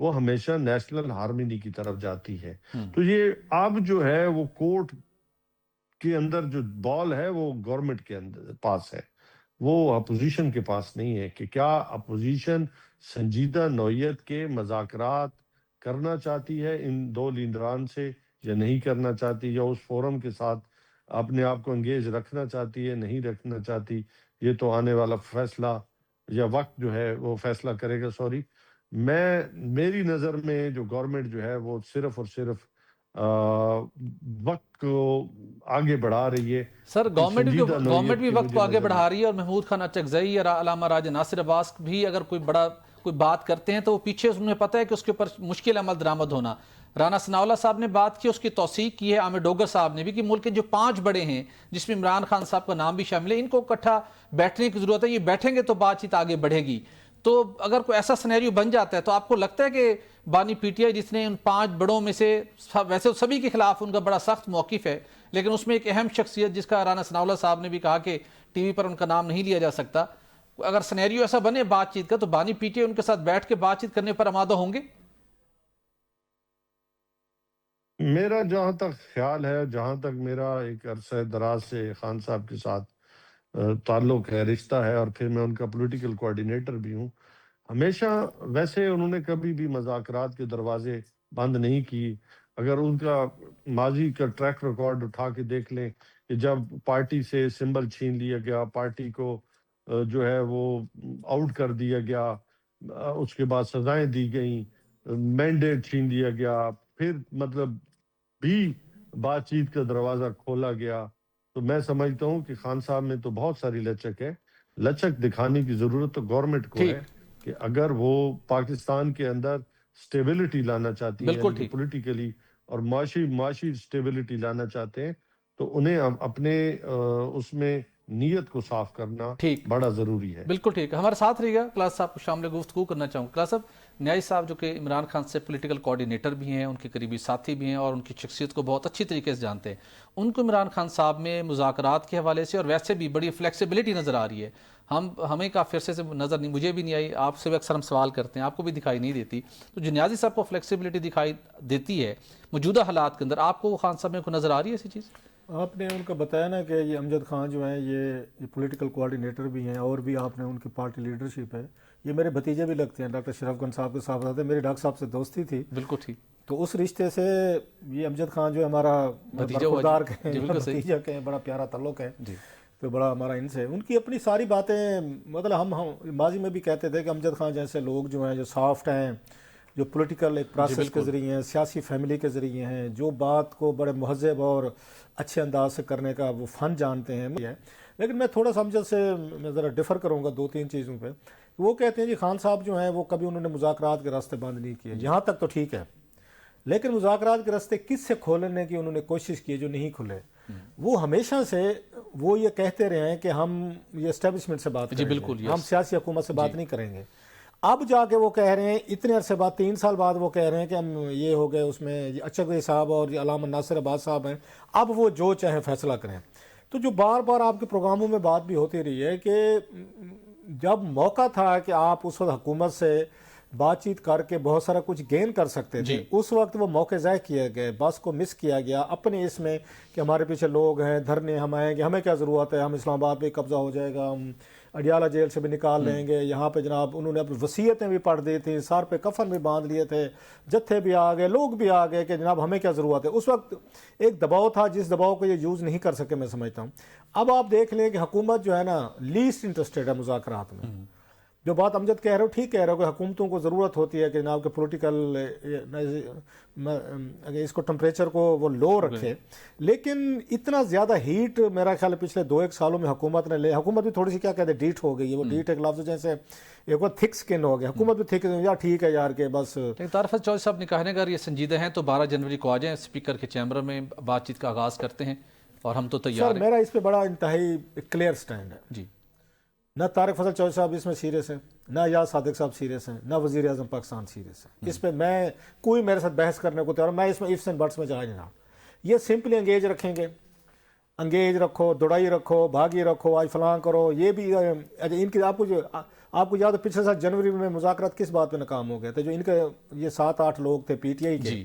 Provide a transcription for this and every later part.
وہ ہمیشہ national harmony کی طرف جاتی ہے. تو یہ اب جو ہے وہ کورٹ کے اندر جو بال ہے وہ گورنمنٹ کے اندر پاس ہے، وہ اپوزیشن کے پاس نہیں ہے کہ کیا اپوزیشن سنجیدہ نوعیت کے مذاکرات کرنا چاہتی ہے ان دو لیڈران سے یا نہیں کرنا چاہتی، یا اس فورم کے ساتھ اپنے آپ کو انگیج رکھنا چاہتی ہے نہیں رکھنا چاہتی. یہ تو آنے والا فیصلہ یا وقت جو ہے وہ فیصلہ کرے گا. میری نظر میں جو گورنمنٹ جو ہے وہ صرف اور صرف وقت کو آگے بڑھا رہی ہے. سر کوئی سنجیدہ گورنمنٹ نوعیت بھی کی وقت مجھے کو آگے نظر بڑھا رہی ہے، اور محمود خان اچکزئی اور علامہ راجہ ناصر عباس بھی اگر کوئی بات کرتے ہیں تو وہ پیچھے انہیں پتہ ہے کہ اس کے اوپر مشکل عمل درآمد ہونا. رانا ثناءاللہ صاحب نے بات کی، اس کی توثیق کی ہے عامر ڈوگر صاحب نے بھی، کہ ملک کے جو 5 بڑے ہیں جس میں عمران خان صاحب کا نام بھی شامل ہے، ان کو اکٹھا بیٹھنے کی ضرورت ہے. یہ بیٹھیں گے تو بات چیت آگے بڑھے گی. تو اگر کوئی ایسا سینیریو بن جاتا ہے تو آپ کو لگتا ہے کہ بانی پی ٹی آئی جس نے ان 5 بڑوں میں سے ویسے سبھی کے خلاف ان کا بڑا سخت موقف ہے، لیکن اس میں ایک اہم شخصیت جس کا رانا ثناءاللہ صاحب نے بھی کہا کہ ٹی وی پر ان کا نام نہیں لیا جا سکتا، اگر سینیریو ایسا بنے بات چیت کا، تو بانی پی ٹی آئی ان کے ساتھ بیٹھ کے بات چیت کرنے پر آمادہ ہوں گے؟ میرا جہاں تک خیال ہے، جہاں تک میرا ایک عرصہ دراز سے خان صاحب کے ساتھ تعلق ہے، رشتہ ہے، اور پھر میں ان کا پولیٹیکل کوارڈینیٹر بھی ہوں، ہمیشہ ویسے انہوں نے کبھی بھی مذاکرات کے دروازے بند نہیں کی. اگر ان کا ماضی کا ٹریک ریکارڈ اٹھا کے دیکھ لیں کہ جب پارٹی سے سمبل چھین لیا گیا، پارٹی کو جو ہے وہ آؤٹ کر دیا گیا، اس کے بعد سزائیں دی گئیں، مینڈیٹ چھین لیا گیا، پھر مطلب بھی بات چیت کا دروازہ کھولا گیا، تو میں سمجھتا ہوں کہ خان صاحب میں تو بہت ساری لچک ہے. لچک دکھانے کی ضرورت تو گورنمنٹ کو ٹھیک، ہے کہ اگر وہ پاکستان کے اندر سٹیبلٹی لانا چاہتی ہے، بالکل یعنی کہ ٹھیک، پولیٹیکلی اور معاشی سٹیبلٹی لانا چاہتے ہیں، تو انہیں اپنے اس میں نیت کو صاف کرنا ٹھیک، بڑا ضروری ہے. بالکل ٹھیک. ہمارے ساتھ رہی گا کلاس صاحب کو شامل گفتگو کرنا چاہوں گا. کلاس صاحب، نیاز صاحب جو کہ عمران خان سے پولیٹیکل کوارڈینیٹر بھی ہیں، ان کے قریبی ساتھی بھی ہیں، اور ان کی شخصیت کو بہت اچھی طریقے سے جانتے ہیں، ان کو عمران خان صاحب میں مذاکرات کے حوالے سے اور ویسے بھی بڑی فلیکسیبلٹی نظر آ رہی ہے. ہمیں کافی عرصے سے نظر نہیں، مجھے بھی نہیں آئی، آپ سے بھی اکثر ہم سوال کرتے ہیں، آپ کو بھی دکھائی نہیں دیتی. تو جو نیازی صاحب کو فلیکسیبلٹی دکھائی دیتی ہے موجودہ حالات کے اندر، آپ کو خان صاحب میں کوئی نظر آ رہی ہے ایسی چیز؟ آپ نے ان کا بتایا نا کہ یہ امجد خان جو ہیں یہ پولیٹیکل کوارڈینیٹر بھی ہیں، اور بھی آپ نے ان کی پارٹی لیڈرشپ ہے. یہ میرے بھتیجے بھی لگتے ہیں، ڈاکٹر شرف گن صاحب کے ساتھ آتے ہیں، میری ڈاکٹر صاحب سے دوستی تھی. بالکل ٹھیک. تو اس رشتے سے یہ امجد خان جو ہمارا برخوردار کے ہیں، بھتیجا کے ہیں، بڑا پیارا تعلق ہے. تو بڑا ہمارا ان سے ان کی اپنی ساری باتیں، مطلب ہم ماضی میں بھی کہتے تھے کہ امجد خان جیسے لوگ جو ہیں، جو سافٹ ہیں، جو پولیٹیکل ایک پروسیس کے ذریعے ہیں، سیاسی فیملی کے ذریعے ہیں، جو بات کو بڑے مہذب اور اچھے انداز سے کرنے کا وہ فن جانتے ہیں. لیکن میں تھوڑا سا امجد سے میں ذرا ڈفر کروں گا 2-3 چیزوں پہ. وہ کہتے ہیں جی خان صاحب جو ہیں وہ کبھی انہوں نے مذاکرات کے راستے بند نہیں کیے، یہاں تک تو ٹھیک ہے، لیکن مذاکرات کے راستے کس سے کھولنے کی انہوں نے کوشش کی جو نہیں کھلے. وہ ہمیشہ سے وہ یہ کہتے رہے ہیں کہ ہم یہ اسٹیبلشمنٹ سے بات کریں گے، ہم سیاسی حکومت سے بات نہیں کریں گے. اب جا کے وہ کہہ رہے ہیں اتنے عرصے بعد، 3 سال بعد وہ کہہ رہے ہیں کہ ہم یہ ہو گئے اس میں اچکزئی صاحب اور علامہ ناصر عباس صاحب ہیں، اب وہ جو چاہیں فیصلہ کریں. تو جو بار بار آپ کے پروگراموں میں بات بھی ہوتی رہی ہے کہ جب موقع تھا کہ آپ اس وقت حکومت سے بات چیت کر کے بہت سارا کچھ گین کر سکتے تھے، اس وقت وہ موقع ضائع کیے گئے، بس کو مس کیا گیا اپنے اس میں کہ ہمارے پیچھے لوگ ہیں، دھرنے ہم آئیں گے، ہمیں کیا ضرورت ہے، ہم اسلام آباد پہ قبضہ ہو جائے گا، ہم اڈیالہ جیل سے بھی نکال لیں گے. یہاں پہ جناب انہوں نے اپنی وصیتیں بھی پڑھ دی تھیں، سار پہ کفن بھی باندھ لیے تھے، جتھے بھی آ گئے، لوگ بھی آ گئے کہ جناب ہمیں کیا ضرورت ہے. اس وقت ایک دباؤ تھا جس دباؤ کو یہ یوز نہیں کر سکے، میں سمجھتا ہوں. اب آپ دیکھ لیں کہ حکومت جو ہے نا لیسٹ انٹرسٹڈ ہے مذاکرات میں. جو بات امجد کہہ رہے ہو ٹھیک کہہ رہے ہو کہ حکومتوں کو ضرورت ہوتی ہے کہ جناب کے پولیٹیکل اس کو ٹمپریچر کو وہ لو رکھے، لیکن اتنا زیادہ ہیٹ میرا خیال پچھلے 2-1 سالوں میں حکومت نے حکومت بھی تھوڑی سی کیا کہتے ہیں ڈیٹ ہو گئی ہے. وہ ڈیٹ ایک لفظ جیسے ایک بار تھک سکن ہو گیا، حکومت بھی تھک، یا ٹھیک ہے یار کہ بس. لیکن طارق چودھری صاحب نے کہا اگر یہ سنجیدہ ہیں تو 12 جنوری کو آ جائیں، اسپیکر کے چیمبر میں بات چیت کا آغاز کرتے ہیں، اور ہم تو تیار ہیں. سر میرا اس پہ بڑا انتہائی کلیئر سٹینڈ ہے. جی، نہ طارق فضل چودھری صاحب اس میں سیریس ہیں، نہ یاد صادق صاحب سیریس ہیں، نہ وزیر اعظم پاکستان سیریس ہیں. اس پہ میں کوئی میرے ساتھ بحث کرنے کو تیار، میں اس میں ایفس اینڈ بٹس میں جا نہیں رہا. یہ سمپلی انگیج رکھیں گے، انگیج رکھو، دوڑائی رکھو، بھاگی رکھو، آج فلاں کرو، یہ بھی ان کی آپ کو جو آپ کو یاد ہے پچھلے سال جنوری میں مذاکرات کس بات پہ ناکام ہو گئے تھے؟ جو ان کے یہ 7-8 لوگ تھے پی ٹی آئی کے،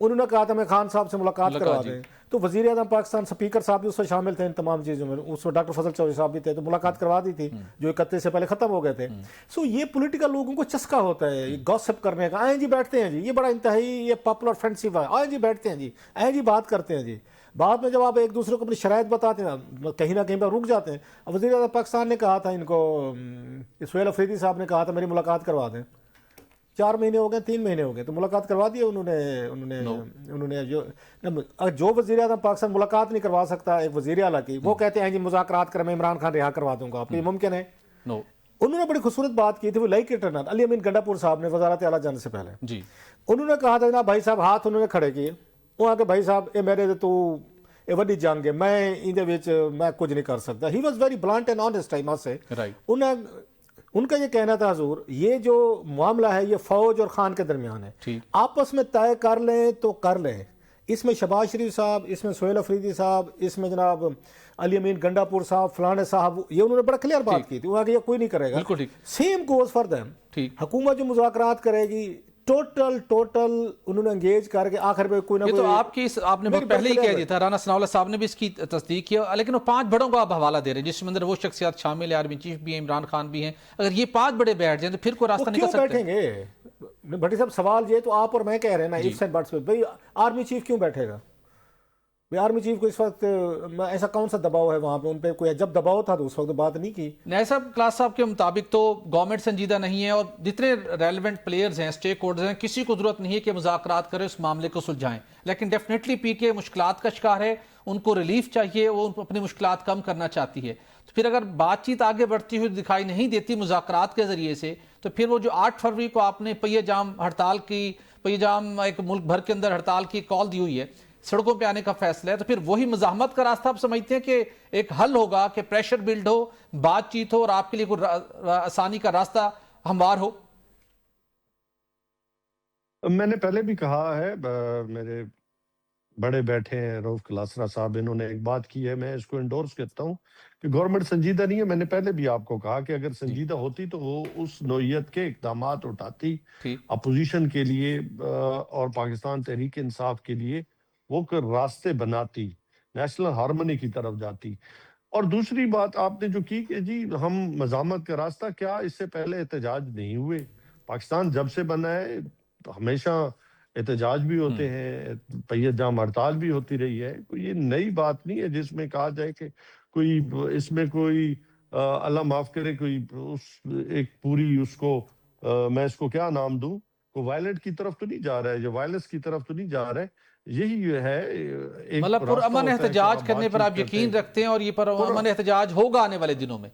انہوں نے کہا تھا میں خان صاحب سے ملاقات کروا دیں، تو وزیر اعظم پاکستان سپیکر صاحب بھی اس میں شامل تھے ان تمام چیزوں میں، اس میں ڈاکٹر فضل چودھری صاحب بھی تھے، تو ملاقات کروا دی تھی جو 31 سے پہلے ختم ہو گئے تھے۔ سو یہ پولیٹیکل لوگوں کو چسکا ہوتا ہے گوسپ کرنے کا، آئیں جی بیٹھتے ہیں جی، یہ بڑا انتہائی یہ پاپولر فرینڈشپ ہے، آئیں جی بیٹھتے ہیں جی، آئیں جی بات کرتے ہیں جی۔ بعد میں جب آپ ایک دوسرے کو اپنی شرائط بتاتے ہیں کہیں نہ کہیں پہ رک جاتے ہیں۔ وزیر اعظم پاکستان نے کہا تھا ان کو، سہیل افریدی صاحب نے کہا تھا میری ملاقات کروا دیں، 4 مہینے ہو گئے، 3 مہینے ہو گئے، تو ملاقات کروا دی انہوں نے جو وزیر اعظم پاکستان ملاقات نہیں کروا سکتا ایک وزیر اعلیٰ کی، وہ کہتے ہیں جی مذاکرات کر میں عمران خان رہا کروا دوں گا، آپ کو یہ ممکن ہے؟ انہوں نے بڑی خوبصورت بات کی تھی، وہ لائک اٹ اور ناٹ، علی امین گنڈا پور صاحب نے وزارت اعلیٰ جانے سے پہلے انہوں نے کہا تھا جناب بھائی صاحب، ہاتھ انہوں نے کھڑے کیے، وہ کہ بھائی صاحب یہ میرے تو یہ وڈی جنگ ہے، میں میں کچھ نہیں کر سکتا۔ He was very blunt and honest I must say. ان کا یہ کہنا تھا حضور یہ جو معاملہ ہے یہ فوج اور خان کے درمیان ہے، آپس میں طے کر لیں تو کر لیں، اس میں شہباز شریف صاحب، اس میں سہیل افریدی صاحب، اس میں جناب علی امین گنڈا پور صاحب، فلانے صاحب، یہ انہوں نے بڑا کلیئر بات کی تھی، وہ کہ یہ کوئی نہیں کرے گا، سیم گوز فار دیم۔ حکومت جو مذاکرات کرے گی ٹوٹل انہوں نے انگیج کر کے آخر میں کوئی نہ کوئی، یہ تو آپ نے بہت پہلے ہی کہہ دیا تھا، رانا ثناء اللہ صاحب نے بھی اس کی تصدیق کیا، لیکن وہ 5 بڑوں کا آپ حوالہ دے رہے ہیں جس میں اندر وہ شخصیات شامل ہیں، آرمی چیف بھی ہیں، عمران خان بھی ہیں، اگر یہ 5 بڑے بیٹھ جائیں تو پھر کوئی راستہ نکل سکتا ہے؟ بیٹھیں گے بھٹی صاحب، سوال یہ تو آپ اور میں کہہ رہے ہیں نا ifs and buts پہ، بھائی آرمی چیف کیوں بیٹھے گا؟ آرمی چیف کو اس وقت ایسا کون سا دباؤ ہے وہاں پہ ان پہ؟ کوئی جب دباؤ تھا تو اس وقت بات نہیں کی۔ نائب صاحب، کلاس صاحب کے مطابق تو گورنمنٹ سنجیدہ نہیں ہے اور جتنے ریلیونٹ پلیئرز ہیں، سٹیک ہولڈرز ہیں، کسی کو ضرورت نہیں ہے کہ مذاکرات کرے اس معاملے کو سلجھائیں، لیکن ڈیفینیٹلی پی ٹی آئی مشکلات کا شکار ہے، ان کو ریلیف چاہیے، وہ اپنی مشکلات کم کرنا چاہتی ہے، تو پھر اگر بات چیت آگے بڑھتی ہوئی دکھائی نہیں دیتی مذاکرات کے ذریعے سے، تو پھر وہ جو 8 فروری کو آپ نے پہیہ جام ہڑتال کی، پہیہ جام ایک ملک بھر کے اندر ہڑتال کی کال دی ہوئی ہے، سڑکوں پہ آنے کا فیصلہ ہے، تو پھر وہی مزاحمت کا راستہ آپ سمجھتے ہیں کہ ایک حل ہوگا کہ پریشر بلڈ ہو، بات چیت ہو اور آپ کے لیے کوئی آسانی کا راستہ ہموار ہو؟ میں نے پہلے بھی کہا ہے، میرے بڑے بیٹھے ہیں روف کلاسرا صاحب، انہوں نے ایک بات کی ہے، میں اس کو انڈورس کرتا ہوں کہ گورنمنٹ سنجیدہ نہیں ہے۔ میں نے پہلے بھی آپ کو کہا کہ اگر سنجیدہ ہوتی تو وہ اس نوعیت کے اقدامات اٹھاتی اپوزیشن کے لیے اور پاکستان تحریک انصاف کے لیے، وہ راستے بناتی، نیشنل ہارمونی کی طرف جاتی۔ اور دوسری بات آپ نے جو کی کہ جی ہم مزاحمت کا راستہ، کیا اس سے پہلے احتجاج نہیں ہوئے؟ پاکستان جب سے بنا ہے تو ہمیشہ احتجاج بھی ہوتے ہیں، پہیہ جام ہڑتال بھی ہوتی رہی ہے، کوئی یہ نئی بات نہیں ہے جس میں کہا جائے کہ کوئی اس میں کوئی اللہ معاف کرے کوئی ایک پوری اس کو میں اس کو کیا نام دوں، کوئی وائلنٹ کی طرف تو نہیں جا رہا ہے، جو وائلنس کی طرف تو نہیں جا رہا ہے۔ یہی ہے مطلب پرامن احتجاج کرنے پر آپ یقین رکھتے ہیں اور یہ پرامن احتجاج ہوگا آنے والے دنوں میں؟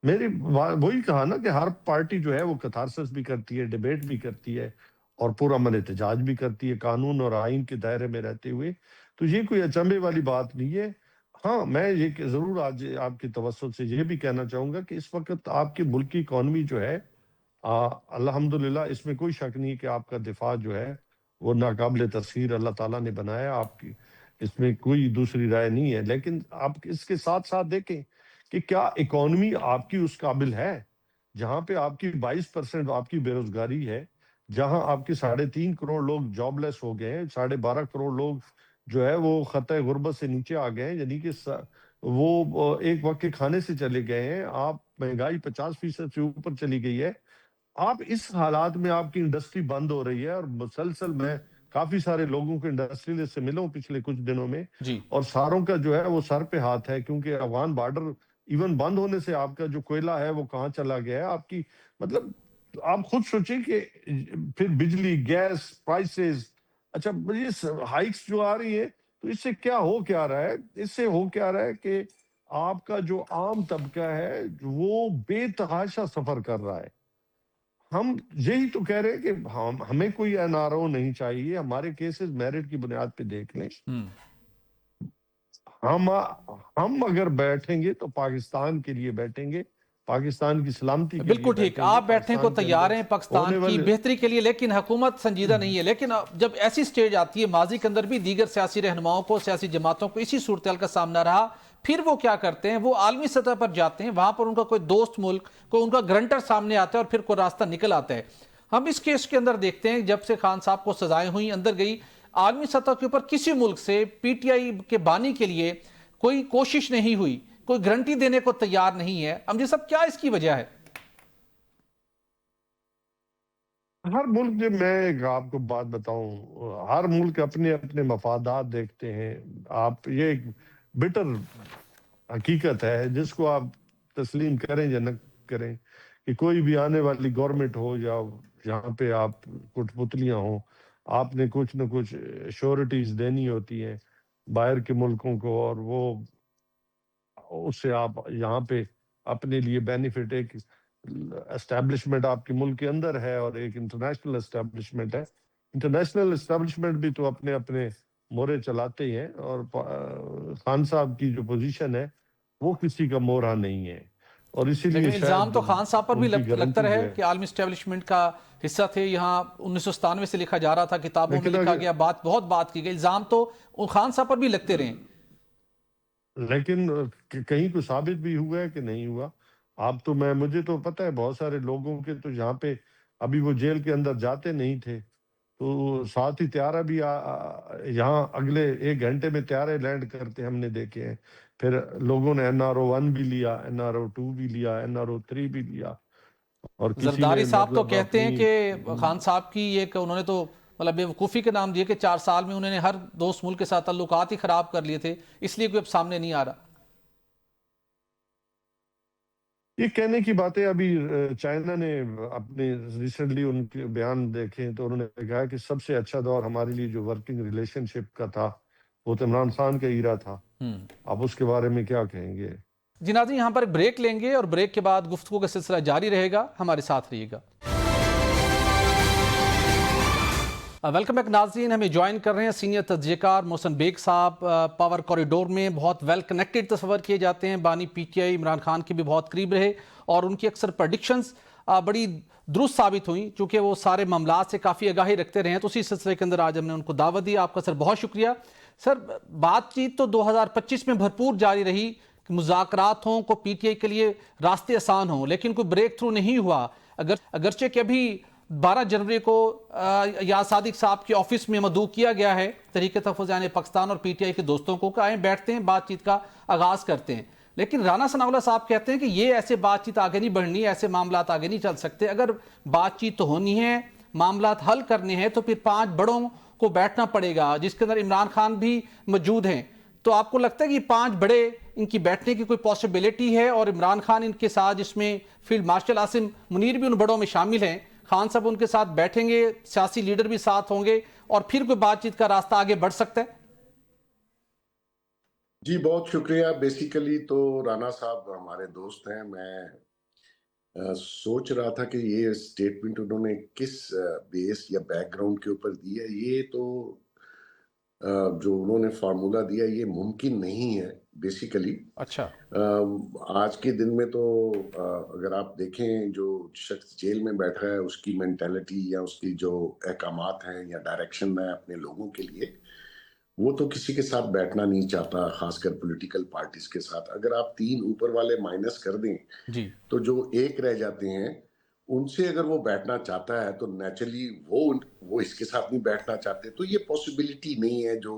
میری وہی کہا نا کہ ہر پارٹی جو ہے وہ کتھارسس بھی کرتی ہے، ڈیبیٹ بھی کرتی ہے اور پرامن احتجاج بھی کرتی ہے قانون اور آئین کے دائرے میں رہتے ہوئے، تو یہ کوئی اچنبھے والی بات نہیں ہے۔ ہاں میں یہ ضرور آج آپ کی توسط سے یہ بھی کہنا چاہوں گا کہ اس وقت آپ کی ملک کی اکانومی جو ہے الحمدللہ اس میں کوئی شک نہیں کہ آپ کا دفاع جو ہے وہ ناقابل تسخیر اللہ تعالیٰ نے بنایا، آپ کی اس میں کوئی دوسری رائے نہیں ہے، لیکن آپ اس کے ساتھ ساتھ دیکھیں کہ کیا اکانومی آپ کی اس قابل ہے جہاں پہ آپ کی 22% آپ کی بے روزگاری ہے، جہاں آپ کے 3.5 کروڑ لوگ جاب لیس ہو گئے ہیں، 12.5 کروڑ لوگ جو ہے وہ خطۂ غربت سے نیچے آ گئے ہیں، یعنی کہ وہ ایک وقت کے کھانے سے چلے گئے ہیں، آپ مہنگائی 50% سے اوپر چلی گئی ہے۔ آپ اس حالات میں آپ کی انڈسٹری بند ہو رہی ہے اور مسلسل میں کافی سارے لوگوں کے انڈسٹریلسٹ سے ملا ہوں پچھلے کچھ دنوں میں، اور ساروں کا جو ہے وہ سر پہ ہاتھ ہے، کیونکہ افغان بارڈر ایون بند ہونے سے آپ کا جو کوئلہ ہے وہ کہاں چلا گیا ہے، آپ کی مطلب آپ خود سوچیں کہ پھر بجلی گیس پرائسز، اچھا یہ ہائیکس جو آ رہی ہے تو اس سے کیا ہو کیا رہا ہے؟ اس سے ہو کیا رہا ہے کہ آپ کا جو عام طبقہ ہے وہ بے تحاشا سفر کر رہا ہے۔ ہم یہی تو کہہ رہے ہیں کہ ہمیں کوئی این آر او نہیں چاہیے، ہمارے کیسز میرٹ کی بنیاد پہ دیکھ لیں، ہم اگر بیٹھیں گے تو پاکستان کے لیے بیٹھیں گے، پاکستان کی سلامتی کے لیے بالکل ٹھیک، آپ بیٹھنے کو تیار ہیں پاکستان کی بہتری کے لیے، لیکن حکومت سنجیدہ نہیں ہے۔ لیکن جب ایسی سٹیج آتی ہے، ماضی کے اندر بھی دیگر سیاسی رہنماؤں کو، سیاسی جماعتوں کو اسی صورتحال کا سامنا رہا، پھر وہ کیا کرتے ہیں, وہ عالمی سطح پر جاتے ہیں, وہاں پر ان کا کوئی دوست ملک, کوئی ان کا گرنٹر سامنے آتا ہے اور پھر کوئی راستہ نکل آتا ہے. ہم اس کیس کے اندر دیکھتے ہیں جب سے خان صاحب کو سزائیں ہوئیں, اندر گئی, عالمی سطح کے اوپر کسی ملک سے پی ٹی آئی کے بانی کے لیے کوئی کوشش نہیں ہوئی, کوئی گارنٹی دینے کو تیار نہیں ہے. امجد صاحب کیا اس کی وجہ ہے؟ ہر ملک, جب میں ایک آپ کو بات بتاؤں, ہر ملک اپنے اپنے مفادات دیکھتے ہیں. آپ یہ ایک بٹر حقیقت ہے جس کو آپ تسلیم کریں یا نہ کریں, کہ کوئی بھی آنے والی گورنمنٹ ہو یا جہاں پہ آپ کٹ پتلیاں ہوں, آپ نے کچھ نہ کچھ شورٹیز دینی ہوتی ہیں باہر کے ملکوں کو, اور وہ اس سے آپ یہاں پہ اپنے لیے بینیفٹ, ایک اسٹیبلشمنٹ آپ کے ملک کے اندر ہے اور ایک انٹرنیشنل اسٹیبلشمنٹ ہے. انٹرنیشنل اسٹیبلشمنٹ بھی تو اپنے اپنے مورے چلاتے ہی ہیں, اور خان صاحب کی جو پوزیشن ہے وہ کسی کا مورا نہیں ہے, اور اسی لیے لیکن الزام شاید تو خان صاحب پر بھی ان کی لگتا گارنٹی رہے جو ہے. کہ عالمی اسٹیبلشمنٹ کا حصہ تھے, یہاں 1997 سے لکھا جا رہا تھا, کتابوں میں لکھا گیا, بہت بات کی گئی, الزام تو خان صاحب پر بھی لگتے رہے. لیکن کہیں کو ثابت بھی ہوا ہے کہ نہیں ہوا. آپ تو مجھے تو پتہ ہے بہت سارے لوگوں کے تو یہاں پہ ابھی وہ جیل کے اندر جاتے نہیں تھے, تو ساتھ ہی طیارہ بھی یہاں اگلے 1 گھنٹے میں طیارے لینڈ کرتے ہم نے دیکھے ہیں. پھر لوگوں نے NRO-1 بھی لیا, NRO-2 بھی لیا, NRO-3 بھی لیا, اور کسی زرداری نے صاحب تو مطلب کہتے ہیں اپنی کہ خان صاحب کی ایک انہوں نے تو مطلب بیوقوفی کے نام دیے کہ 4 سال میں انہوں نے ہر دوست ملک کے ساتھ تعلقات ہی خراب کر لیے تھے, اس لیے کوئی اب سامنے نہیں آ رہا. یہ کہنے کی باتیں. ابھی چائنا نے اپنے ریسنٹلی ان کے بیان دیکھے تو انہوں نے کہا کہ سب سے اچھا دور ہمارے لیے جو ورکنگ ریلیشن شپ کا تھا وہ تو عمران خان کا ایرا تھا. آپ اس کے بارے میں کیا کہیں گے؟ جی ناظرین, یہاں پر ایک بریک لیں گے اور بریک کے بعد گفتگو کا سلسلہ جاری رہے گا, ہمارے ساتھ رہیے گا. ویلکم بیک ناظرین, ہمیں جوائن کر رہے ہیں سینئر تجزیہ کار محسن بیگ صاحب. پاور کوریڈور میں بہت ویل کنیکٹڈ تصور کیے جاتے ہیں, بانی P T I Imran Khan کے بھی بہت قریب رہے اور ان کی اکثر پریڈکشنز بڑی درست ثابت ہوئیں چونکہ وہ سارے معاملات سے کافی آگاہی رکھتے رہے ہیں. تو اسی سلسلے کے اندر آج ہم نے ان کو دعوت دی. آپ کا سر بہت شکریہ. سر, بات چیت تو 2025 میں بھرپور جاری رہی, مذاکرات ہوں, کو پی ٹی آئی کے لیے راستے آسان ہوں, لیکن کوئی بریک تھرو نہیں ہوا. اگرچہ کہ ابھی 12 جنوری کو یا صادق صاحب کے آفس میں مدعو کیا گیا ہے تحریک تحفظ پاکستان اور پی ٹی آئی کے دوستوں کو کہ آئیں بیٹھتے ہیں, بات چیت کا آغاز کرتے ہیں, لیکن رانا ثناء اللہ صاحب کہتے ہیں کہ یہ ایسے بات چیت آگے نہیں بڑھنی, ایسے معاملات آگے نہیں چل سکتے. اگر بات چیت تو ہونی ہے, معاملات حل کرنے ہیں, تو پھر 5 بڑوں کو بیٹھنا پڑے گا جس کے اندر عمران خان بھی موجود ہیں. تو آپ کو لگتا ہے کہ 5 بڑے ان کی بیٹھنے کی کوئی پاسبلٹی ہے, اور عمران خان ان کے ساتھ, جس میں فیلڈ مارشل عاصم منیر بھی ان بڑوں میں شامل ہیں, خان صاحب ان کے ساتھ بیٹھیں گے, سیاسی لیڈر بھی ساتھ ہوں گے, اور پھر کوئی بات چیت کا راستہ آگے بڑھ سکتا ہے؟ جی بہت شکریہ. بیسیکلی تو رانا صاحب ہمارے دوست ہیں. میں سوچ رہا تھا کہ یہ سٹیٹمنٹ انہوں نے کس بیس یا بیک گراؤنڈ کے اوپر دی ہے. یہ تو جو انہوں نے فارمولہ دیا یہ ممکن نہیں ہے بیسیکلی. اچھا, آج کے دن میں تو اگر آپ دیکھیں جو شخص جیل میں بیٹھا ہے اس کی مینٹیلٹی یا اس کی جو احکامات ہیں یا ڈائریکشن ہے اپنے لوگوں کے لیے, وہ تو کسی کے ساتھ بیٹھنا نہیں چاہتا, خاص کر پولیٹیکل پارٹیز کے ساتھ. اگر آپ 3 اوپر والے مائنس کر دیں تو جو 1 رہ جاتے ہیں ان سے اگر وہ بیٹھنا چاہتا ہے تو نیچرلی وہ اس کے ساتھ نہیں بیٹھنا چاہتے. تو یہ پاسبلٹی نہیں ہے جو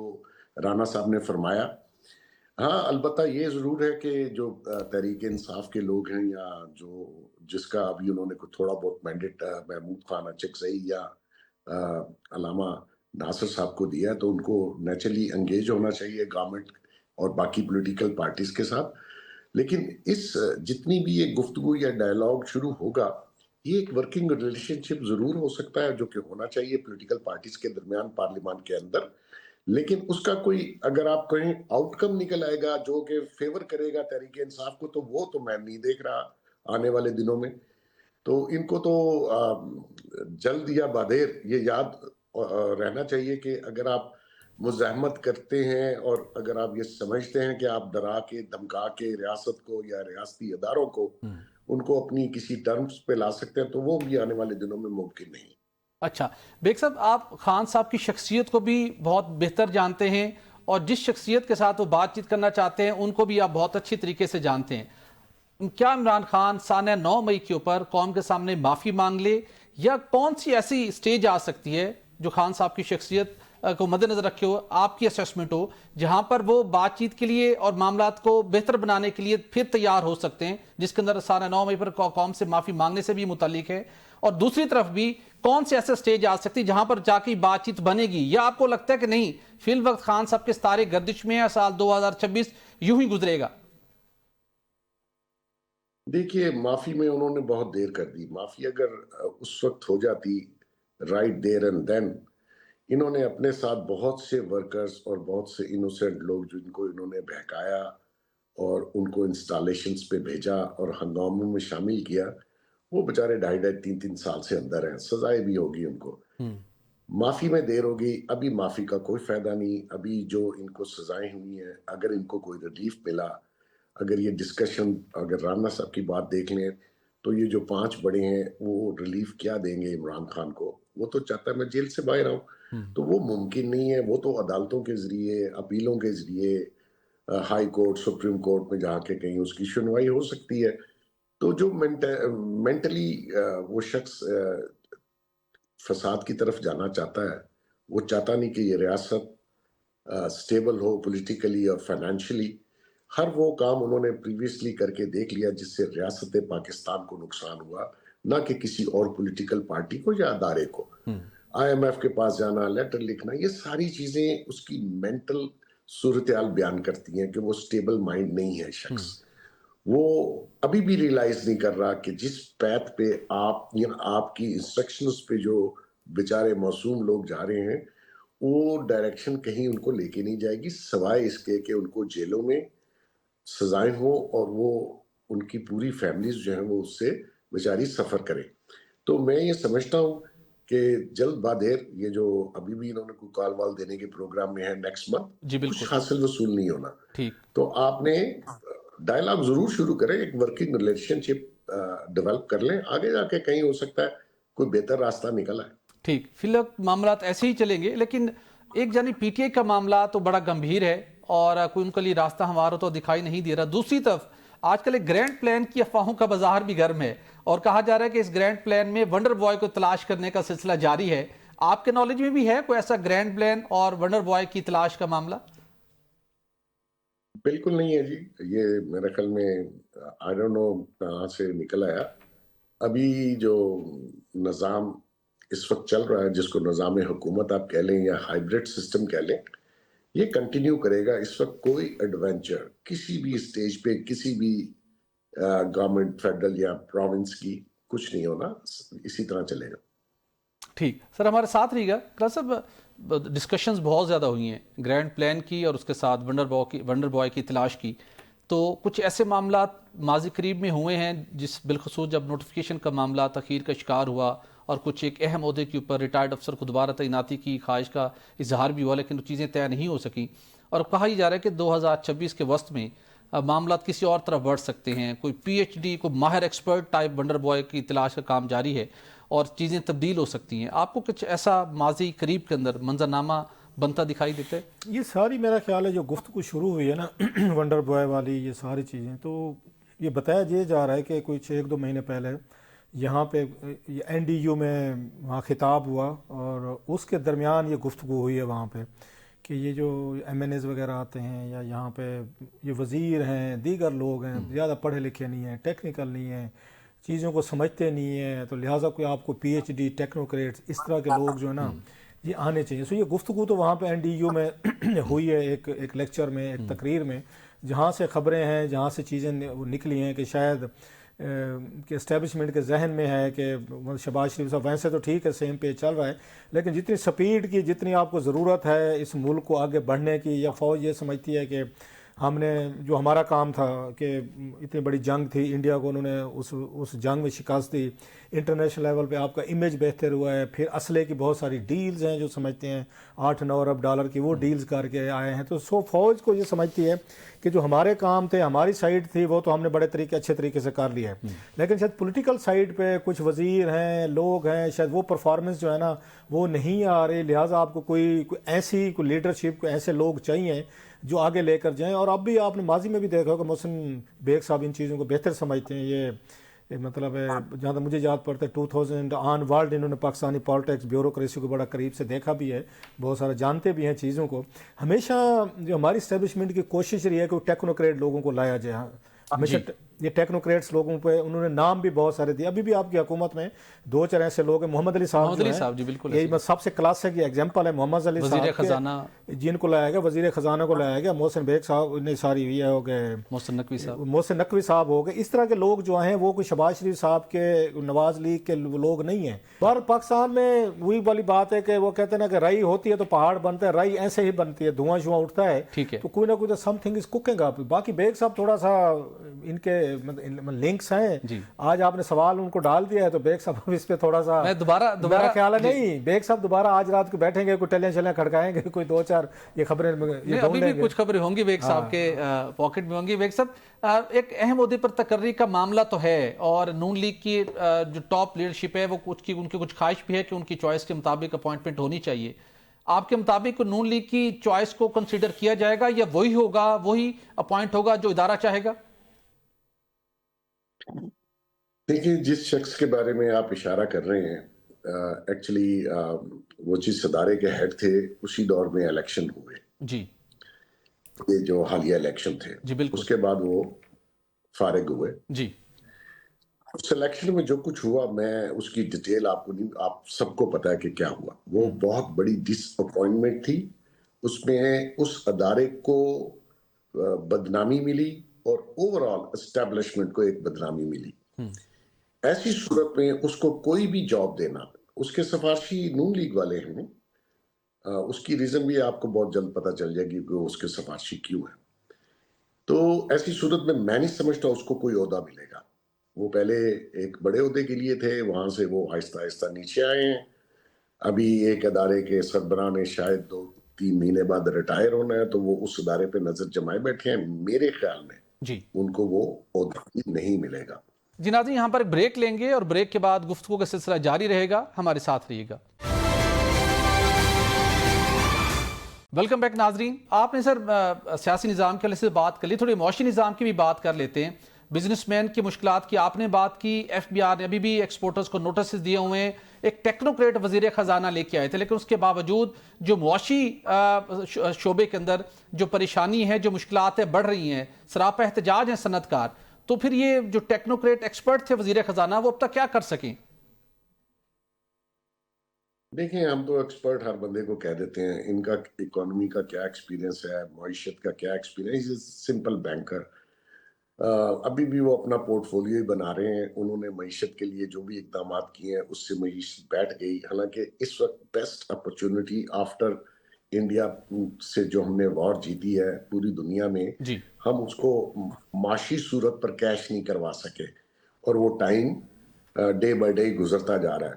رانا صاحب نے فرمایا. ہاں البتہ یہ ضرور ہے کہ جو تحریک انصاف کے لوگ ہیں یا جس کا ابھی انہوں نے تھوڑا بہت مینڈیٹ محمود خان اچکزئی یا علامہ ناصر صاحب کو دیا, تو ان کو نیچرلی انگیج ہونا چاہیے گورنمنٹ اور باقی پولیٹیکل پارٹیز کے ساتھ. لیکن جتنی بھی یہ گفتگو یا ڈائلاگ شروع ہوگا, یہ ایک ورکنگ ریلیشن شپ ضرور ہو سکتا ہے جو کہ ہونا چاہیے پولیٹیکل پارٹیز کے درمیان پارلیمان کے اندر. لیکن اس کا کوئی اگر آپ کہیں آؤٹ کم نکل آئے گا جو کہ فیور کرے گا تحریک انصاف کو, تو وہ تو میں نہیں دیکھ رہا آنے والے دنوں میں. تو ان کو تو جلد یا بادیر یہ یاد رہنا چاہیے کہ اگر آپ مزاحمت کرتے ہیں اور اگر آپ یہ سمجھتے ہیں کہ آپ ڈرا کے دھمکا کے ریاست کو یا ریاستی اداروں کو ان کو اپنی کسی ٹرمز پہ لا سکتے ہیں, تو وہ بھی آنے والے دنوں میں ممکن نہیں. اچھا بیگ صاحب, آپ خان صاحب کی شخصیت کو بھی بہت بہتر جانتے ہیں اور جس شخصیت کے ساتھ وہ بات چیت کرنا چاہتے ہیں ان کو بھی آپ بہت اچھی طریقے سے جانتے ہیں. کیا عمران خان سانحہ 9 مئی کے اوپر قوم کے سامنے معافی مانگ لے, یا کون سی ایسی سٹیج آ سکتی ہے جو خان صاحب کی شخصیت کو مد نظر رکھے ہو, آپ کی اسیسمنٹ ہو, جہاں پر وہ بات چیت کے لیے اور معاملات کو بہتر بنانے کے لیے پھر تیار ہو سکتے ہیں, جس کے اندر سانحہ 9 مئی پر قوم سے معافی مانگنے سے بھی متعلق ہے, اور دوسری طرف بھی کون سے ایسے سٹیج آ سکتی جہاں پر جا کے بات چیت بنے گی, یا آپ کو لگتا ہے کہ نہیں فی الوقت خان صاحب کے ستارے گردش میں ہے, سال 2026 یوں ہی گزرے گا؟ دیکھیے, معافی میں انہوں نے بہت دیر کر دی. معافی اگر اس وقت ہو جاتی رائٹ دیر اینڈ دین, انہوں نے اپنے ساتھ بہت سے ورکرز اور بہت سے انوسینٹ لوگ جن کو انہوں نے بہکایا اور ان کو انسٹالیشنز پہ بھیجا اور ہنگاموں میں شامل کیا, وہ بچارے 2.5-3 سال سے اندر ہیں, سزائیں بھی ہوگی ان کو. معافی میں دیر ہوگی, ابھی معافی کا کوئی فائدہ نہیں. ابھی جو ان کو سزائیں ہوئی ہیں, اگر ان کو کوئی ریلیف ملا, اگر یہ ڈسکشن, اگر رانا صاحب کی بات دیکھ لیں تو یہ جو 5 بڑے ہیں وہ ریلیف کیا دیں گے عمران خان کو؟ وہ تو چاہتا ہے میں جیل سے باہر آؤں, تو وہ ممکن نہیں ہے. وہ تو عدالتوں کے ذریعے, اپیلوں کے ذریعے, ہائی کورٹ, سپریم کورٹ میں جا کے کہیں اس کی سنوائی ہو سکتی ہے. تو جو مینٹلی وہ شخص فساد کی طرف جانا چاہتا ہے, وہ چاہتا نہیں کہ یہ ریاست سٹیبل ہو پولیٹیکلی اور فائنینشلی. ہر وہ کام انہوں نے پریویسلی کر کے دیکھ لیا جس سے ریاست پاکستان کو نقصان ہوا, نہ کہ کسی اور پولیٹیکل پارٹی کو یا ادارے کو. IMF کے پاس جانا, لیٹر لکھنا, یہ ساری چیزیں اس کی مینٹل صورتحال بیان کرتی ہیں کہ وہ سٹیبل مائنڈ نہیں ہے شخص. وہ ابھی بھی ریلائز نہیں کر رہا کہ جس پیتھ پہ آپ کی انسٹرکشنز پہ جو بیچارے معصوم لوگ جا رہے ہیں, وہ ڈائریکشن کہیں ان کو لے کے نہیں جائے گی, سوائے اس کے کہ ان کو جیلوں میں سزائیں ہوں اور وہ ان کی پوری فیملیز جو ہیں وہ اس سے بیچاری سفر کریں. تو میں یہ سمجھتا ہوں کہ جلد بادیر یہ جو ابھی بھی انہوں نے کوئی کال وال دینے کے پروگرام میں ہے نیکسٹ منتھ, جی بالکل, کچھ حاصل وصول نہیں ہونا. ٹھیک, تو آپ نے ڈائلاگ ضرور شروع کریں, ایک ورکنگ ریلیشن شپ ڈیولپ کر لیں, آگے جا کے کہیں ہو سکتا ہے کوئی بہتر راستہ نکل آئے. ٹھیک. فی الوقت معاملات ایسے ہی چلیں گے, لیکن ایک جانب پی ٹی آئی کا معاملہ تو بڑا گمبھیر ہے اور کوئی ان کے لیے راستہ ہمارا تو دکھائی نہیں دے رہا. دوسری طرف آج کل ایک گرینڈ پلان کی افواہوں کا بازار بھی گرم ہے, اور کہا جا رہا ہے کہ اس گرینڈ پلان میں ونڈر بوائے کو تلاش کرنے کا سلسلہ جاری ہے. آپ کے نالج میں بھی ہے کوئی ایسا گرینڈ پلان اور ونڈر بوائے کی تلاش کا معاملہ؟ بالکل نہیں ہے جی, یہ میرے خیال میں آئی ڈونٹ نو کہاں سے نکل آیا. ابھی جو نظام اس وقت چل رہا ہے, جس کو نظام حکومت آپ کہہ لیں یا ہائیبریڈ سسٹم کہہ لیں, یہ کنٹینیو کرے گا. اس وقت کوئی ایڈونچر کسی بھی اسٹیج پہ کسی بھی گورنمنٹ فیڈرل یا پروونس کی کچھ نہیں ہونا, اسی طرح چلے گا. ٹھیک سر, ہمارے ساتھ رہیے گا. کلاس صاحب, ڈسکشنز بہت زیادہ ہوئی ہیں گرینڈ پلان کی اور اس کے ساتھ ونڈر بوائے کی تلاش کی. تو کچھ ایسے معاملات ماضی قریب میں ہوئے ہیں جس بالخصوص جب نوٹیفیکیشن کا معاملہ تاخیر کا شکار ہوا اور کچھ ایک اہم عہدے کے اوپر ریٹائرڈ افسر کو دوبارہ تعیناتی کی خواہش کا اظہار بھی ہوا, لیکن وہ چیزیں طے نہیں ہو سکیں, اور اب کہا ہی جا رہا ہے کہ 2026 کے وسط میں معاملات کسی اور طرف بڑھ سکتے ہیں. کوئی PhD, کوئی ماہر ایکسپرٹ ٹائپ ونڈر بوائے کی تلاش کا کام جاری ہے اور چیزیں تبدیل ہو سکتی ہیں. آپ کو کچھ ایسا ماضی قریب کے اندر منظرنامہ بنتا دکھائی دیتا ہے؟ یہ ساری میرا خیال ہے جو گفتگو شروع ہوئی ہے نا ونڈر بوائے والی, یہ ساری چیزیں, تو یہ بتایا یہ جا رہا ہے کہ کچھ 1-2 مہینے پہلے یہاں پہ NDU میں وہاں خطاب ہوا اور اس کے درمیان یہ گفتگو ہوئی ہے وہاں پہ کہ یہ جو MNAs وغیرہ آتے ہیں یا یہاں پہ یہ وزیر ہیں, دیگر لوگ ہیں, زیادہ پڑھے لکھے نہیں ہیں, ٹیکنیکل نہیں ہیں, چیزوں کو سمجھتے نہیں ہیں, تو لہٰذا کوئی آپ کو PhD, ٹیکنوکریٹس, اس طرح کے لوگ جو ہے نا یہ آنے چاہیے. سو یہ گفتگو تو وہاں پہ NDU میں ہوئی ہے, ایک لیکچر میں, ایک تقریر میں, جہاں سے خبریں ہیں, جہاں سے چیزیں نکلی ہیں کہ شاید کہ اسٹیبلشمنٹ کے ذہن میں ہے کہ شہباز شریف صاحب ویسے تو ٹھیک ہے, سیم پیج چل رہا ہے, لیکن جتنی سپیڈ کی, جتنی آپ کو ضرورت ہے اس ملک کو آگے بڑھنے کی, یا فوج یہ سمجھتی ہے کہ ہم نے جو ہمارا کام تھا کہ اتنی بڑی جنگ تھی, انڈیا کو انہوں نے اس جنگ میں شکست دی, انٹرنیشنل لیول پہ آپ کا امیج بہتر ہوا ہے. پھر اسلحے کی بہت ساری ڈیلز ہیں جو سمجھتے ہیں 8-9 ارب ڈالر کی وہ ڈیلز کر کے آئے ہیں. تو فوج کو یہ سمجھتی ہے کہ جو ہمارے کام تھے, ہماری سائڈ تھی, وہ تو ہم نے بڑے اچھے طریقے سے کر لیا ہے. لیکن شاید پولیٹیکل سائڈ پہ کچھ وزیر ہیں, لوگ ہیں, شاید وہ پرفارمنس جو ہے نا وہ نہیں آ رہے. لہٰذا آپ کو کوئی ایسی کوئی لیڈرشپ, کوئی ایسے لوگ چاہیے جو آگے لے کر جائیں. اور اب بھی آپ نے ماضی میں بھی دیکھا ہوگا محسن بیگ صاحب ان چیزوں کو بہتر سمجھتے ہیں. یہ مطلب ہے جہاں تک مجھے یاد پڑتا ہے 2000 آن ورلڈ انہوں نے پاکستانی پالیٹکس بیوروکریسی کو بڑا قریب سے دیکھا بھی ہے, بہت سارا جانتے بھی ہیں چیزوں کو. ہمیشہ جو ہماری اسٹیبلشمنٹ کی کوشش رہی ہے کہ وہ ٹیکنوکریٹ لوگوں کو لایا جائے. ہمیشہ یہ ٹیکنوکریٹس لوگوں پہ انہوں نے نام بھی بہت سارے دیے. ابھی بھی آپ کی حکومت میں 2-4 ایسے لوگ ہیں. محمد علی صاحب جی بالکل, یہ سب سے کلاسک ایگزامپل ہے. محمد علی صاحب وزیر خزانہ جن کو لایا گیا, وزیر خزانہ کو لایا گیا. محسن بیگ صاحب نے ساری یہ ہو گئے, محسن نقوی صاحب ہو گئے. اس طرح کے لوگ جو ہیں وہ کوئی شہباز شریف صاحب کے, نواز لیگ کے لوگ نہیں ہیں. پر پاکستان میں وہی والی بات ہے کہ وہ کہتے ہیں نا کہ رائی ہوتی ہے تو پہاڑ بنتا ہے. رائی ایسے ہی بنتی ہے, دھواں شواں اٹھتا ہے تو کوئی نہ کوئی سم تھنگ از کوکنگ اپ. باقی بیگ صاحب تھوڑا سا ان کے لنکس ہیں. آج آپ نے سوال ان کو ڈال دیا ہے تو بیگ صاحب اس پہ تھوڑا سا دوبارہ خیال ہے نہیں. بیگ صاحب دوبارہ آج رات کو بیٹھیں گے, کوئی ٹیلیاں شلیاں کھڑکائیں گے, کوئی 2-4 یہ خبریں ابھی بھی کچھ خبریں ہوں گی بیگ صاحب کے پاکٹ میں ہوں گی. بیگ صاحب ایک اہم عہدے پر تقرری کا معاملہ تو ہے, اور نون لیگ کی جو ٹاپ لیڈرشپ ہے وہ ان کی کچھ خواہش بھی ہے کہ ان کی چوائس کے مطابق اپوائنٹمنٹ ہونی چاہیے. آپ کے مطابق نون لیگ کی چوائس کو کنسیڈر کیا جائے گا یا وہی ہوگا, وہی اپوائنٹ ہوگا جو ادارہ چاہے گا؟ دیکھیں, جس شخص کے بارے میں آپ اشارہ کر رہے ہیں ایکچولی وہ جس ادارے کے ہیڈ تھے اسی دور میں الیکشن ہوئے جی, یہ جو حالیہ الیکشن تھے جی بالکل, اس کے بعد وہ فارغ ہوئے. جی اس الیکشن میں جو کچھ ہوا میں اس کی ڈیٹیل آپ کو نہیں, آپ سب کو پتا ہے کہ کیا ہوا. وہ بہت بڑی ڈس اپوائنٹمنٹ تھی. اس میں اس ادارے کو بدنامی ملی اور اوور آل اسٹیبلشمنٹ کو ایک بدنامی ملی. ایسی صورت میں اس کو کوئی بھی جاب دینا, اس کے سفارشی نون لیگ والے ہیں, اس کی ریزن بھی آپ کو بہت جلد پتہ چل جائے گی کہ وہ اس کے سفارشی کیوں ہیں. تو ایسی صورت میں نہیں سمجھتا اس کو کوئی عہدہ ملے گا. وہ پہلے ایک بڑے عہدے کے لیے تھے, وہاں سے وہ آہستہ آہستہ نیچے آئے ہیں. ابھی ایک ادارے کے سربراہ نے شاید 2-3 مہینے بعد ریٹائر ہونا ہے, تو وہ اس ادارے پہ نظر جمائے بیٹھے ہیں. میرے خیال میں ان کو وہ عہدہ نہیں ملے گا. جی ناظرین, یہاں پر ایک بریک لیں گے اور بریک کے بعد گفتگو کا سلسلہ جاری رہے گا. ہمارے ساتھ رہیے گا. ویلکم بیک ناظرین. آپ نے سر سیاسی نظام کے حوالے سے بات کر لی, تھوڑی معاشی نظام کی بھی بات کر لیتے ہیں. بزنس مین کی مشکلات کی آپ نے بات کی. ایف بی آر نے ابھی بھی ایکسپورٹرز کو نوٹسز دیے ہوئے ہیں. ایک ٹیکنوکریٹ وزیر خزانہ لے کے آئے تھے, لیکن اس کے باوجود جو معاشی شعبے کے اندر جو پریشانی ہے, جو مشکلات بڑھ رہی ہیں, سراپا احتجاج ہیں صنعت کار, تو پھر یہ جو ٹیکنوکریٹ ایکسپرٹ تھے وزیر خزانہ وہ اب تک کیا کر سکیں؟ دیکھیں, ہم تو ایکسپرٹ ہر بندے کو کہہ دیتے ہیں. ان کا اکانومی کا کیا ایکسپیرینس ہے, معیشت کا کیا ایکسپیرینس, سمپل بینکر. ابھی بھی وہ اپنا پورٹ فولیو ہی بنا رہے ہیں. انہوں نے معیشت کے لیے جو بھی اقدامات کیے ہیں اس سے معیشت بیٹھ گئی. حالانکہ اس وقت بیسٹ اپرچونٹی آفٹر انڈیا سے جو ہم نے وار جیتی ہے پوری دنیا میں, ہم اس کو معاشی صورت پر کیش نہیں کروا سکے, اور وہ ٹائم ڈے بائی ڈے گزرتا جا رہا ہے.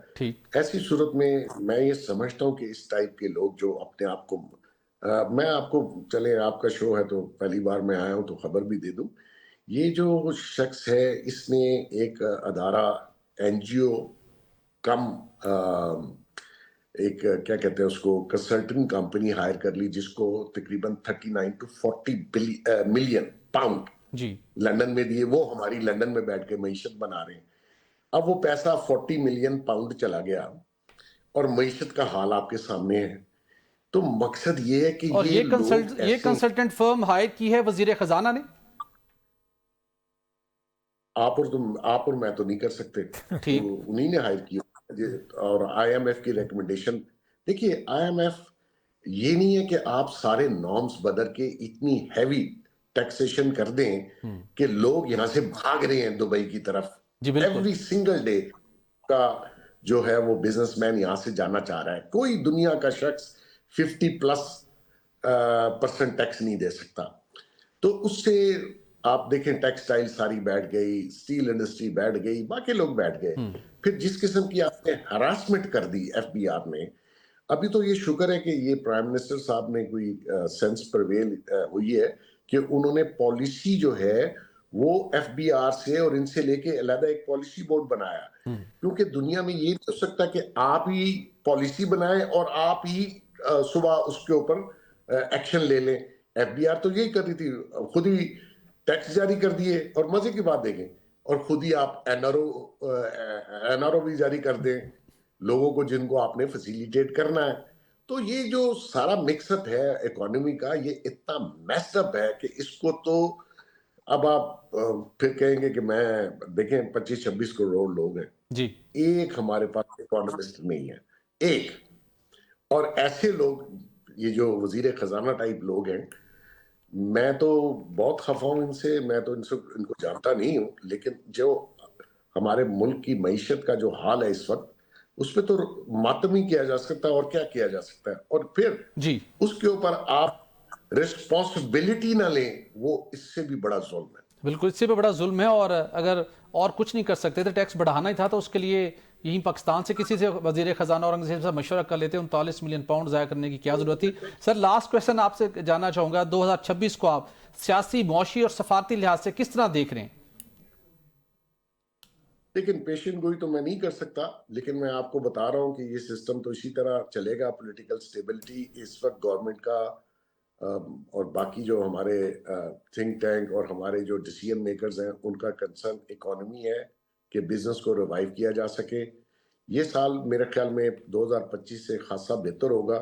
ایسی صورت میں میں یہ سمجھتا ہوں کہ اس ٹائپ کے لوگ جو اپنے آپ کو, میں آپ کو, چلے آپ کا شو ہے تو پہلی بار میں آیا ہوں تو خبر بھی دے دوں. یہ جو شخص ہے اس نے ایک ادارہ این جی او کم ایک کیا کہتے ہیں اس کو کنسلٹنگ کمپنی ہائر کر لی, جس کو تقریباً 39 to 40 ملین پاؤنڈ لندن میں دیے. وہ ہماری لندن میں بیٹھ کے معیشت بنا رہے ہیں. اب وہ پیسہ 40 ملین پاؤنڈ چلا گیا اور معیشت کا حال آپ کے سامنے ہے. تو مقصد یہ ہے کہ یہ کنسلٹنٹ فرم ہائر کی ہے وزیر خزانہ نے. آپ اور میں تو نہیں کر سکتے, انہی نے ہائر کی. اور آئی ایم ایف کی ریکمنڈیشن, دیکھیے آئی ایم ایف یہ نہیں ہے کہ آپ سارے نارمز بدل کے اتنی ہیوی ٹیکسیشن کر دیں کہ لوگ یہاں سے بھاگ رہے ہیں دبئی کی طرف. ایوری سنگل ڈے کا جو ہے وہ بزنس مین یہاں سے جانا چاہ رہا ہے. کوئی دنیا کا شخص 50% ٹیکس نہیں دے سکتا. تو اس سے آپ دیکھیں ٹیکسٹائل ساری بیٹھ گئی, اسٹیل انڈسٹری بیٹھ گئی, باقی لوگ بیٹھ گئے. پھر جس قسم کی آپ نے ہراسمنٹ کر دی ایف بی آر میں, ابھی تو یہ شکر ہے کہ یہ پرائم منسٹر صاحب نے کوئی سینس پرویل ہوئی ہے کہ انہوں نے پالیسی جو ہے وہ ایف بی آر سے اور ان سے لے کے علیحدہ ایک پالیسی بورڈ بنایا, کیونکہ دنیا میں یہ نہیں ہو سکتا کہ آپ ہی پالیسی بنائیں اور آپ ہی صبح اس کے اوپر ایکشن لے لیں. ایف بی آر تو یہی کر رہی تھی, خود ہی ٹیکس جاری کر دیے, اور مزے کی بات دیکھیں, اور خود ہی آپ این آر او بھی جاری کر دیں لوگوں کو جن کو آپ نے فیسیلیٹیٹ کرنا ہے. تو یہ جو سارا مکس اپ ہے اکانومی کا, یہ اتنا میس اپ ہے کہ اس کو تو اب آپ پھر کہیں گے کہ میں دیکھیں 25-26 کروڑ لوگ ہیں جی, ایک ہمارے پاس اکانومسٹ نہیں ہے ایک, اور ایسے لوگ یہ جو وزیر خزانہ ٹائپ لوگ ہیں, میں تو بہت خفا ہوں ان سے, میں تو ان کو جانتا نہیں ہوں, لیکن جو ہمارے ملک کی معیشت کا جو حال ہے اس وقت, اس پہ تو ماتم ہی کیا جا سکتا ہے, اور کیا کیا جا سکتا ہے. اور پھر جی اس کے اوپر آپ رسپانسبلٹی نہ لیں, وہ اس سے بھی بڑا ظلم ہے. بالکل, اس سے بھی بڑا ظلم ہے. اور اگر اور کچھ نہیں کر سکتے تو ٹیکس بڑھانا ہی تھا, تو اس کے لیے یہیں پاکستان سے کسی سے وزیر خزانہ اورنگزیب سے مشورہ کر لیتے. 39 ملین پاؤنڈ ضائع کرنے کی کیا ضرورت تھی؟ سر لاسٹ کویسچن آپ سے جاننا چاہوں گا, 2026 کو آپ سیاسی, معاشی اور سفارتی لحاظ سے کس طرح دیکھ رہے ہیں؟ لیکن پیشن گوئی تو میں نہیں کر سکتا, لیکن میں آپ کو بتا رہا ہوں کہ یہ سسٹم تو اسی طرح چلے گا. پولیٹیکل سٹیبلٹی اس وقت گورنمنٹ کا اور باقی جو ہمارے تھنک ٹینک اور ہمارے جو ڈیسیژن میکرز ہیں ان کا کنسرن اکانومی ہے کہ بزنس کو ریوائیو کیا جا سکے. یہ سال میرے خیال میں 2025 سے خاصا بہتر ہوگا,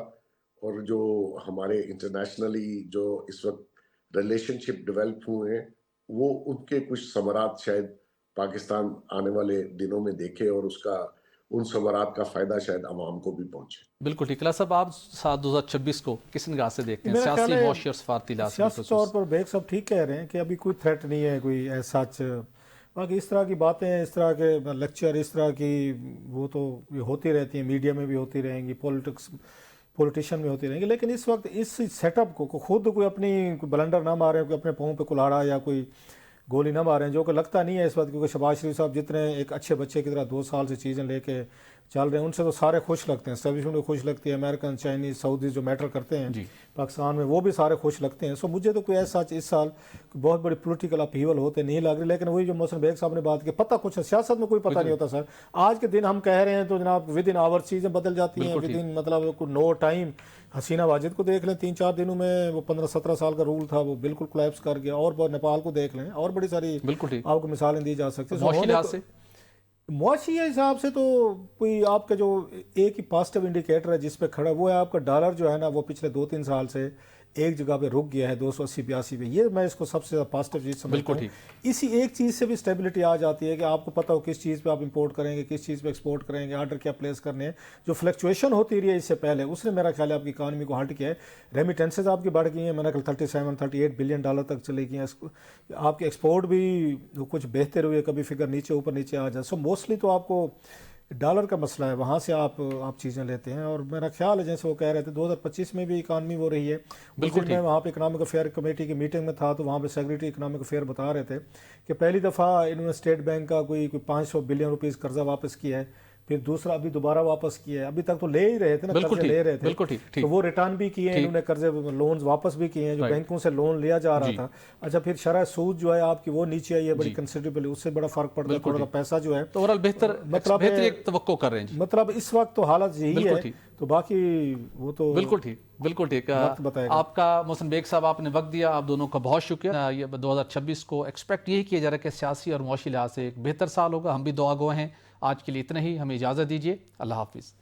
اور جو ہمارے انٹرنیشنلی جو اس وقت ریلیشن شپ ڈیولپ ہوئے ہیں, وہ ان کے کچھ ثمرات شاید پاکستان آنے والے دنوں میں دیکھے, اور اس کا ان ثمرات کا فائدہ شاید عوام کو بھی پہنچے. بالکل ٹھیک. صاحب آپ 2026 کو کس نگاہ سے دیکھتے ہیں, سیاسی, معاشی اور سفارتی لحاظ سے؟ سیاسی طور پر بیگ صاحب ٹھیک کہہ رہے ہیں کہ ابھی کوئی تھریٹ نہیں ہے کوئی ایسا. باقی اس طرح کی باتیں, اس طرح کے لیکچر, اس طرح کی وہ تو ہوتی رہتی ہیں, میڈیا میں بھی ہوتی رہیں گی, پولیٹیشین میں ہوتی رہیں گی. لیکن اس وقت اس سیٹ اپ کو خود کوئی اپنی بلنڈر نہ مارے, کوئی اپنے پاؤں پہ کلاڑا یا کوئی گولی نہ ماریں, جو کہ لگتا نہیں ہے اس وقت, کیونکہ شہباز شریف صاحب جتنے ایک اچھے بچے کی طرح 2 سال سے چیزیں لے کے چل رہے ہیں, ان سے تو سارے خوش لگتے ہیں. اسٹیبلشمنٹ کو خوش لگتی ہے, امریکن, چائنیز, سعودیز جو میٹر کرتے ہیں پاکستان میں, وہ بھی سارے خوش لگتے ہیں. سو مجھے تو کوئی ایسا اس سال بہت بڑی پولیٹیکل اپہیول ہوتے نہیں لگ رہی. لیکن وہی جو محسن بیگ صاحب نے بات کی, پتہ کچھ ہے, سیاست میں کوئی پتہ نہیں ہوتا سر. آج کے دن ہم کہہ رہے ہیں تو جناب ود ان آور چیزیں بدل جاتی ہیں, ود ان مطلب نو ٹائم. حسینہ واجد کو دیکھ لیں, 3-4 دنوں میں وہ 15-17 سال کا رول تھا وہ بالکل کولیپس کر گیا. اور نیپال کو دیکھ لیں, اور بڑی ساری آپ کو مثالیں دی جا سکتی ہیں. معاشی حساب سے تو کوئی آپ کا جو ایک ہی پازیٹیو انڈیکیٹر ہے جس پہ کھڑا, وہ ہے آپ کا ڈالر جو ہے نا, وہ پچھلے 2-3 سال سے ایک جگہ پہ رک گیا ہے 280-82 پہ. یہ میں اس کو سب سے زیادہ پازیٹیو چیز سمجھتا ہوں. اسی ایک چیز سے بھی اسٹیبلٹی آ جاتی ہے کہ آپ کو پتہ ہو کس چیز پہ آپ امپورٹ کریں گے, کس چیز پہ ایکسپورٹ کریں گے, آرڈر کیا پلیس کرنے ہیں. جو فلیکچویشن ہوتی رہی ہے اس سے پہلے, اس نے میرا خیال ہے آپ کی اکانومی کو ہلٹ کیا ہے. ریمیٹنسز آپ کی بڑھ گئی ہیں, میں نے کل 37-38 بلین ڈالر تک چلی گئی ہیں. آپ کے ایکسپورٹ بھی کچھ بہتر ہوئے, کبھی فگر نیچے اوپر نیچے آ جائے. سو موسٹلی تو آپ کو ڈالر کا مسئلہ ہے, وہاں سے آپ چیزیں لیتے ہیں. اور میرا خیال ہے جیسے وہ کہہ رہے تھے 2025 میں بھی اکانومی وہ رہی ہے. بالکل, میں وہاں پہ اکنامک افیئر کمیٹی کی میٹنگ میں تھا, تو وہاں پہ سیکریٹری اکنامک افیئر بتا رہے تھے کہ پہلی دفعہ انہوں نے اسٹیٹ بینک کا کوئی 500 بلین روپیز قرضہ واپس کیا ہے, پھر دوسرا ابھی دوبارہ واپس کیا ہے. ابھی تک تو لے ہی رہے تھے نا, قرضے لے رہے تھے, تو وہ ریٹرن بھی کیے ہیں انہوں نے, قرضے لونز واپس بھی کیے ہیں جو بینکوں سے لون لیا جا رہا تھا. اچھا, پھر شرح سود جو ہے آپ کی وہ نیچے آئی ہے بڑی کنسیڈریبل, اس سے بڑا فرق پڑتا ہے. تھوڑا سا پیسہ جو ہے تو بہتر ایک توقع کر رہے ہیں. مطلب اس وقت تو حالت یہی ہے, تو باقی وہ تو بالکل ٹھیک. آپ کا محسن بیگ صاحب, آپ نے وقت دیا, آپ دونوں کا بہت شکریہ. یہ 2026 کو ایکسپیکٹ یہی کیا جا رہا ہے کہ سیاسی اور معاشی لحاظ سے ایک بہتر سال ہوگا. ہم بھی دعا گو ہیں. آج کے لیے اتنا ہی, ہمیں اجازت دیجیے. اللہ حافظ.